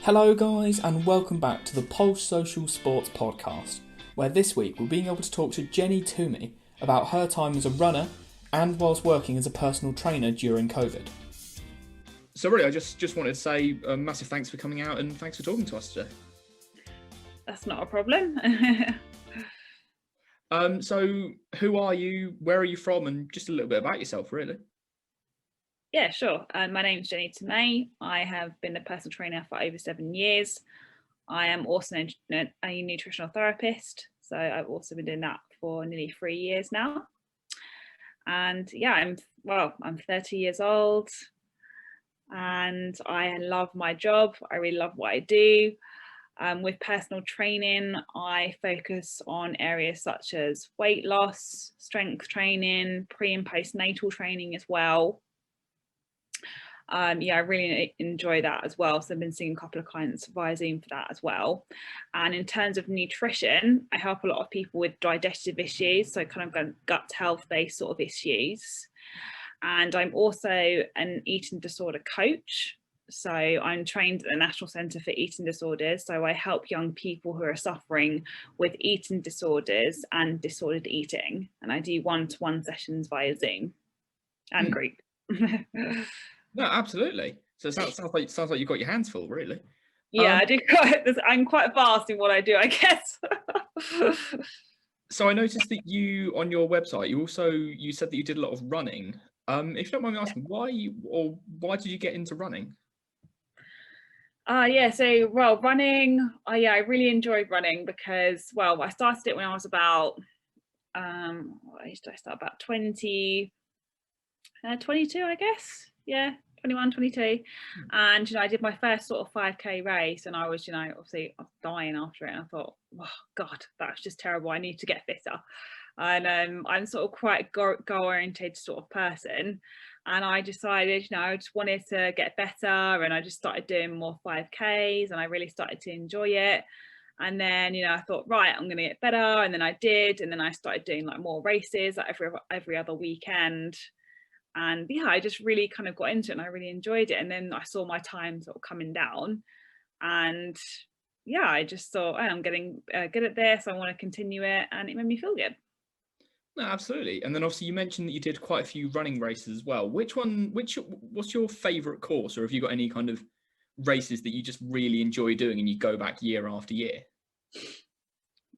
Hello guys, and welcome back to the Pulse Social Sports Podcast, where this week we're being able to talk to Jenny Tomei about her time as a runner and whilst working as a personal trainer during COVID. So really, I just wanted to say a massive thanks for coming out and thanks for talking to us today. That's not a problem. So who are you, where are you from, and just a little bit about yourself, really? Yeah, sure. My name's Jenny Tomei. I have been a personal trainer for over 7 years. I am also a nutritional therapist, so I've also been doing that for nearly 3 years now. And yeah, I'm 30 years old, and I love my job. I really love what I do. With personal training, I focus on areas such as weight loss, strength training, pre and postnatal training as well. I really enjoy that as well. So I've been seeing a couple of clients via Zoom for that as well. And in terms of nutrition, I help a lot of people with digestive issues, so kind of gut health based sort of issues. And I'm also an eating disorder coach. So I'm trained at the National Centre for Eating Disorders. So I help young people who are suffering with eating disorders and disordered eating. And I do one-to-one sessions via Zoom and group. No, absolutely. So it sounds like you've got your hands full, really. Yeah, I do. I'm quite fast in what I do, I guess. So I noticed that you, on your website, you said that you did a lot of running. If you don't mind me asking, why did you get into running? Running. I really enjoyed running because, I started it when I was about, what age did I start? About 22, I guess. Yeah, 21, 22. And, I did my first sort of 5K race, and I was, obviously I was dying after it. And I thought, oh God, that's just terrible. I need to get fitter. And I'm sort of quite goal-oriented sort of person. And I decided, I just wanted to get better, and I just started doing more 5Ks, and I really started to enjoy it. And then, I thought, right, I'm going to get better. And then I did. And then I started doing like more races like every other weekend. And yeah, I just really kind of got into it, and I really enjoyed it. And then I saw my time sort of coming down, and yeah, I just thought, oh, I'm getting good at this. I want to continue it. And it made me feel good. No, absolutely. And then obviously you mentioned that you did quite a few running races as well. What's your favourite course, or have you got any kind of races that you just really enjoy doing and you go back year after year?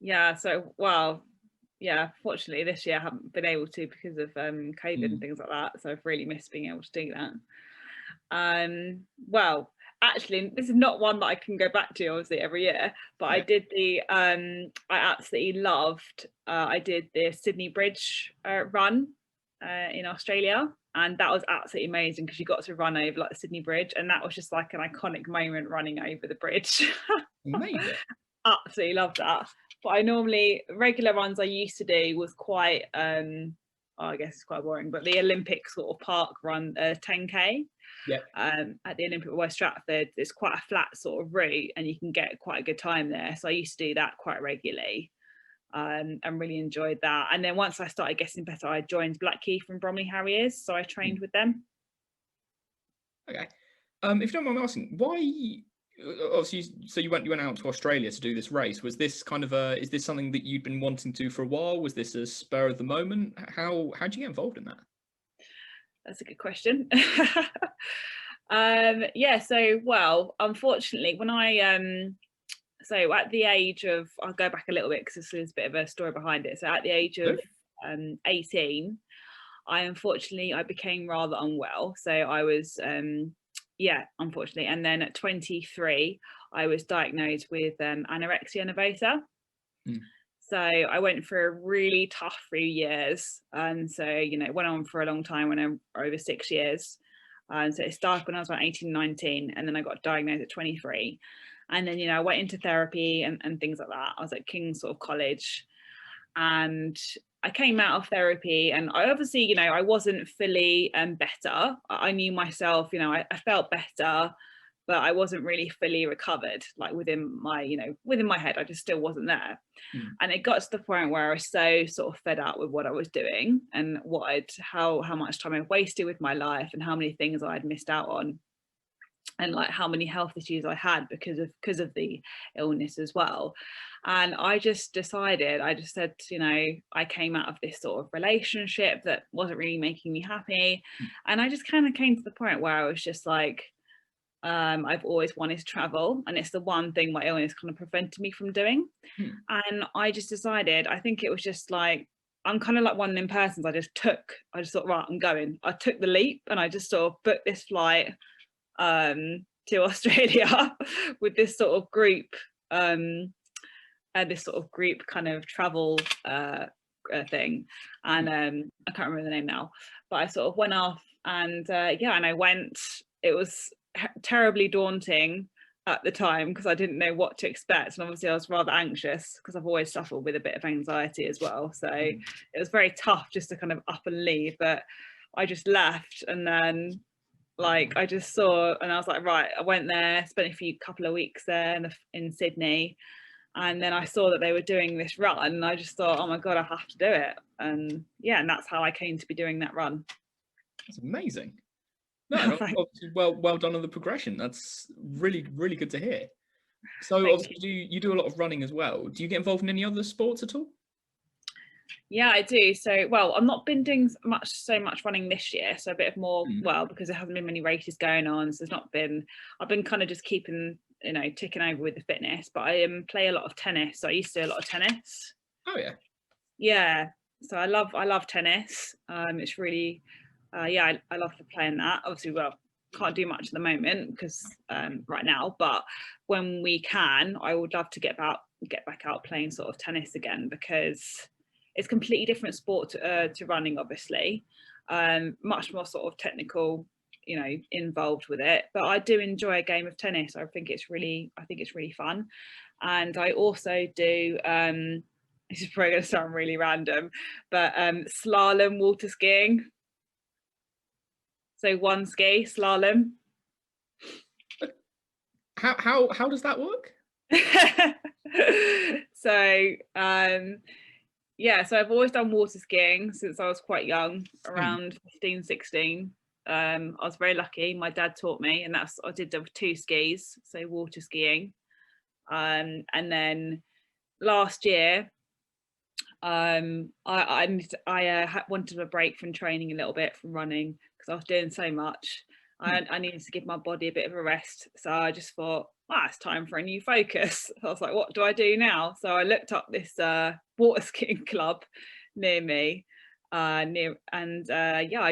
Yeah, fortunately this year I haven't been able to because of COVID and things like that. So I've really missed being able to do that. Actually, this is not one that I can go back to obviously every year, but yeah. I did I absolutely loved, I did the Sydney Bridge run in Australia, and that was absolutely amazing because you got to run over like the Sydney Bridge, and that was just like an iconic moment running over the bridge. Amazing. Absolutely loved that. But regular runs I used to do was quite, I guess it's quite boring, but the Olympic sort of park run, 10K. Yeah. At the Olympic West Stratford, it's quite a flat sort of route, and you can get quite a good time there. So I used to do that quite regularly, and really enjoyed that. And then once I started getting better, I joined Blackheath and Bromley Harriers, so I trained with them. Okay. If you don't mind me asking, why? Obviously, so you went out to Australia to do this race. Was this kind of is this something that you'd been wanting to for a while? Was this a spur of the moment? How'd you get involved in that? That's a good question. Unfortunately, when at the age of, I'll go back a little bit because there's a bit of a story behind it. So at the age of 18, I became rather unwell. So I was, unfortunately. And then at 23, I was diagnosed with anorexia nervosa. So I went for a really tough few years. And so, it went on for a long time, over 6 years. So it started when I was about 18, 19, and then I got diagnosed at 23. And then, I went into therapy and things like that. I was at King's sort of college, and I came out of therapy, and I obviously, I wasn't fully better. I knew myself, I felt better, but I wasn't really fully recovered, like within my head. I just still wasn't there. And it got to the point where I was so sort of fed up with what I was doing, and how much time I'd wasted with my life, and how many things I'd missed out on. and like how many health issues I had because of the illness as well. And I just decided, I just said, you know, I came out of this sort of relationship that wasn't really making me happy, and I just kind of came to the point where I was just like, I've always wanted to travel, and it's the one thing my illness kind of prevented me from doing. And I just decided, I think it was just like, I'm kind of like one of them persons, I just thought, right, I'm going. I took the leap and I just sort of booked this flight to Australia with this sort of group kind of travel thing, and I can't remember the name now, but I sort of went off, and and I went. It was terribly daunting at the time because I didn't know what to expect, and obviously I was rather anxious because I've always suffered with a bit of anxiety as well, so it was very tough just to kind of up and leave. But I just left, and then like I just saw, and I was like, right, I went there, spent a couple of weeks there in Sydney, and then I saw that they were doing this run, and I just thought, oh my god, I have to do it. And yeah, and that's how I came to be doing that run. That's amazing. No, obviously well done on the progression. That's really, really good to hear. So obviously you do a lot of running as well. Do you get involved in any other sports at all? Yeah, I do. So, well, I've not been doing so much running this year. So a bit of more, well, because there hasn't been many races going on. So I've been kind of just keeping, you know, ticking over with the fitness, but I play a lot of tennis. So I used to do a lot of tennis. Oh yeah. Yeah. So I love tennis. It's really, I love playing that. Obviously, well, can't do much at the moment because right now, but when we can, I would love to get back out playing sort of tennis again, because it's a completely different sport to running, obviously. Much more sort of technical, you know, involved with it. But I do enjoy a game of tennis. I think it's really fun. And I also do, this is probably going to sound really random, but slalom water skiing. So one ski, slalom. How does that work? So so I've always done water skiing since I was quite young, around 15, 16. I was very lucky. My dad taught me, and I did the 2 skis, so water skiing. And then last year, I wanted a break from training a little bit, from running, because I was doing so much. I needed to give my body a bit of a rest. So I just thought, it's time for a new focus. I was like, what do I do now? So I looked up this water skiing club near me, I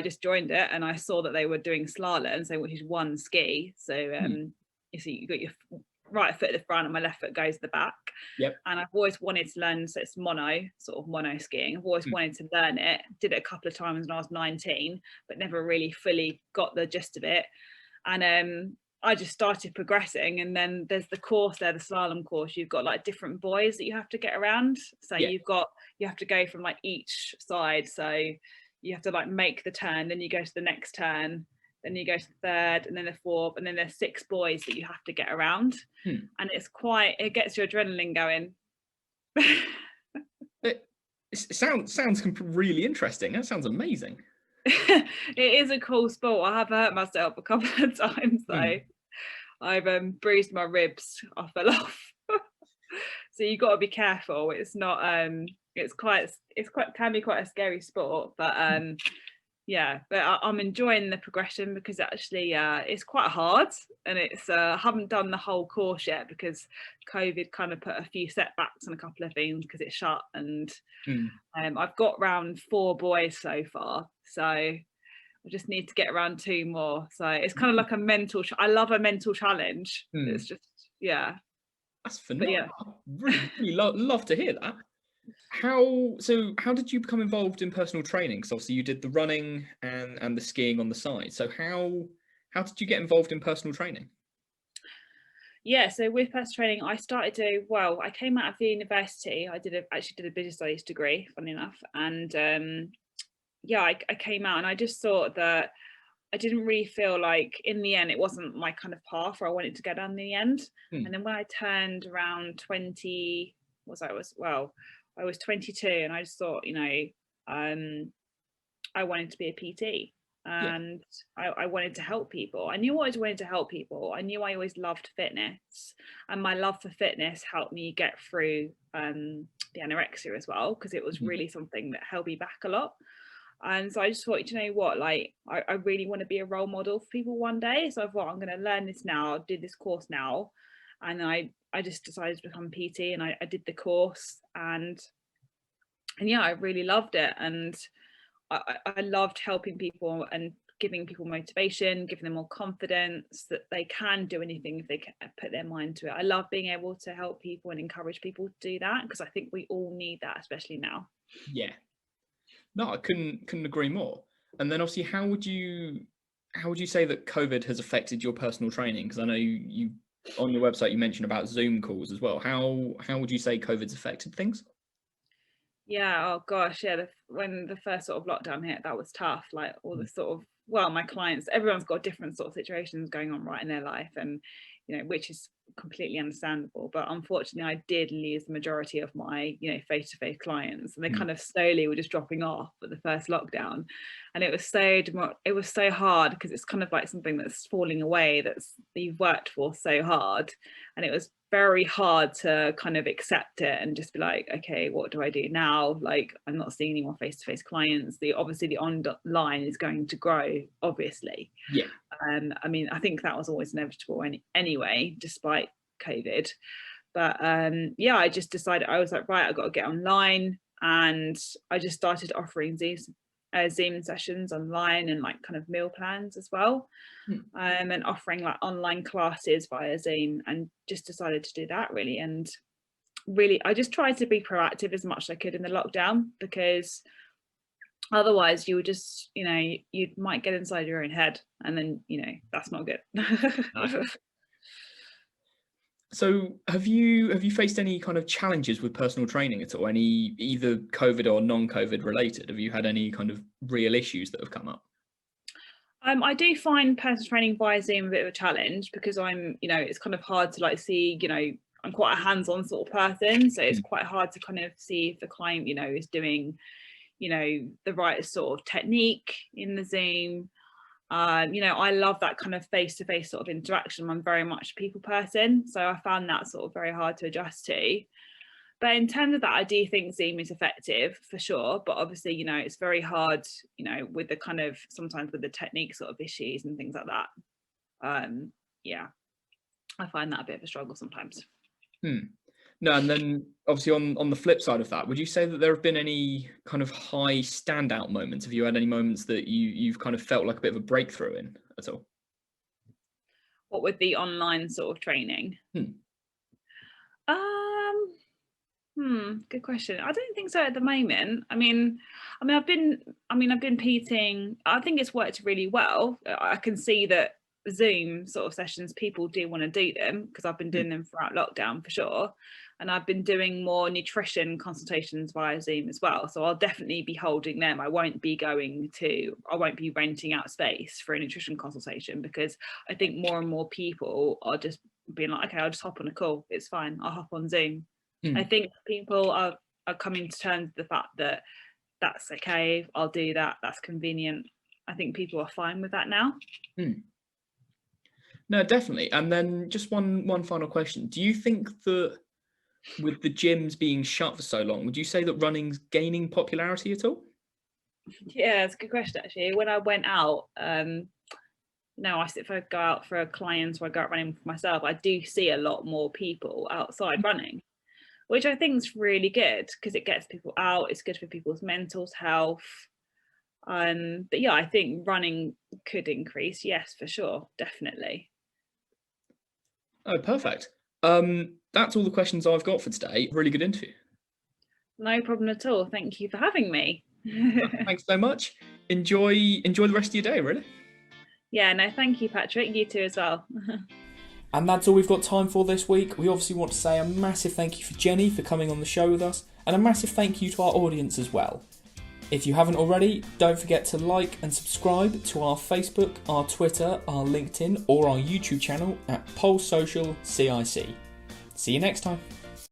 just joined it, and I saw that they were doing slalom, so which is one ski. So you see, you got your right foot at the front and my left foot goes to the back. Yep. And I've always wanted to learn, so it's mono skiing. I've always wanted to learn it. Did it a couple of times when I was 19, but never really fully got the gist of it. And I just started progressing, and then there's the course there, the slalom course. You've got like different buoys that you have to get around. So you have to go from like each side. So you have to like make the turn, then you go to the next turn, then you go to the third, and then the fourth, and then there's 6 buoys that you have to get around. And it gets your adrenaline going. It sounds really interesting. That sounds amazing. It is a cool sport. I have hurt myself a couple of times though. I've bruised my ribs. I fell off. So you got to be careful. It's not can be quite a scary sport, but but I'm enjoying the progression, because actually it's quite hard, and it's I haven't done the whole course yet because COVID kind of put a few setbacks on a couple of things because it's shut, and I've got round 4 buoys so far, so I just need to get around 2 more. So it's kind of like a mental I love a mental challenge. It's just that's phenomenal. Really love to hear that. How did you become involved in personal training? Because obviously you did the running and the skiing on the side. So how did you get involved in personal training? Yeah, so with personal training, I came out of the university. I actually did a business studies degree, funny enough, and I came out, and I just thought that I didn't really feel like, in the end, it wasn't my kind of path where I wanted to go down in the end. And then when I turned around 20, I was 22, and I just thought, you know, I wanted to be a PT. and I wanted to help people. I knew I always wanted to help people. I knew I always loved fitness, and my love for fitness helped me get through the anorexia as well, because it was really something that held me back a lot. And so I just thought, you know what, like I really want to be a role model for people one day. So I thought, I'm going to learn this now, do this course now. And I just decided to become PT, and I did the course, and yeah, I really loved it. And I loved helping people and giving people motivation, giving them more confidence that they can do anything if they can put their mind to it. I love being able to help people and encourage people to do that, because I think we all need that, especially now. Yeah. No, I couldn't agree more. And then obviously, how would you say that COVID has affected your personal training? Because I know you on your website you mentioned about Zoom calls as well. How would you say COVID's affected things? Yeah, oh gosh, yeah, when the first sort of lockdown hit, that was tough. Like all the sort of, well, my clients, everyone's got different sort of situations going on right in their life, and you know, which is completely understandable. But unfortunately, I did lose the majority of my, you know, face-to-face clients, and they kind of slowly were just dropping off at the first lockdown. And it was so hard, because it's kind of like something that's falling away, that you've worked for so hard, and it was very hard to kind of accept it and just be like, okay, what do I do now? Like, I'm not seeing any more face-to-face clients. Obviously the online is going to grow, obviously. Yeah. I mean, I think that was always inevitable anyway, despite COVID. But yeah, I just decided, I was like, right, I've got to get online, and I just started offering Zoom sessions online, and like kind of meal plans as well, and offering like online classes via Zoom, and just decided to do that really. And really, I just tried to be proactive as much as I could in the lockdown, because otherwise you would just, you know, you might get inside your own head, and then, you know, that's not good. So have you faced any kind of challenges with personal training at all? Any either COVID or non-COVID related? Have you had any kind of real issues that have come up? I do find personal training via Zoom a bit of a challenge, because I'm, you know, it's kind of hard to like see, you know, I'm quite a hands-on sort of person, so it's quite hard to kind of see if the client, you know, is doing, you know, the right sort of technique in the Zoom. You know, I love that kind of face-to-face sort of interaction. I'm very much a people person, so I found that sort of very hard to adjust to. But in terms of that, I do think Zoom is effective for sure. But obviously, you know, it's very hard, you know, with the kind of, sometimes with the technique sort of issues and things like that. Yeah, I find that a bit of a struggle sometimes. No, and then obviously on the flip side of that, would you say that there have been any kind of high standout moments? Have you had any moments that you've kind of felt like a bit of a breakthrough in at all? What with the online sort of training? Good question. I don't think so at the moment. I mean, I've been PTing. I think it's worked really well. I can see that Zoom sort of sessions, people do want to do them, because I've been doing them throughout lockdown for sure. And I've been doing more nutrition consultations via Zoom as well. So I'll definitely be holding them. I won't be renting out space for a nutrition consultation, because I think more and more people are just being like, okay, I'll just hop on a call. It's fine. I'll hop on Zoom. I think people are coming to terms with the fact that that's okay. I'll do that. That's convenient. I think people are fine with that now. No, definitely. And then just one final question. Do you think that with the gyms being shut for so long, would you say that running's gaining popularity at all? Yeah, it's a good question actually. When I went out, if I go out for a client or I go out running for myself, I do see a lot more people outside running, which I think is really good, because it gets people out. It's good for people's mental health. But yeah, I think running could increase. Yes, for sure, definitely. Oh, perfect. That's all the questions I've got for today. Really good interview. No problem at all. Thank you for having me. Thanks so much. Enjoy the rest of your day, really. Yeah, no, thank you, Patrick. You too as well. And that's all we've got time for this week. We obviously want to say a massive thank you for Jenny for coming on the show with us, and a massive thank you to our audience as well. If you haven't already, don't forget to like and subscribe to our Facebook, our Twitter, our LinkedIn, or our YouTube channel at Social CIC. See you next time.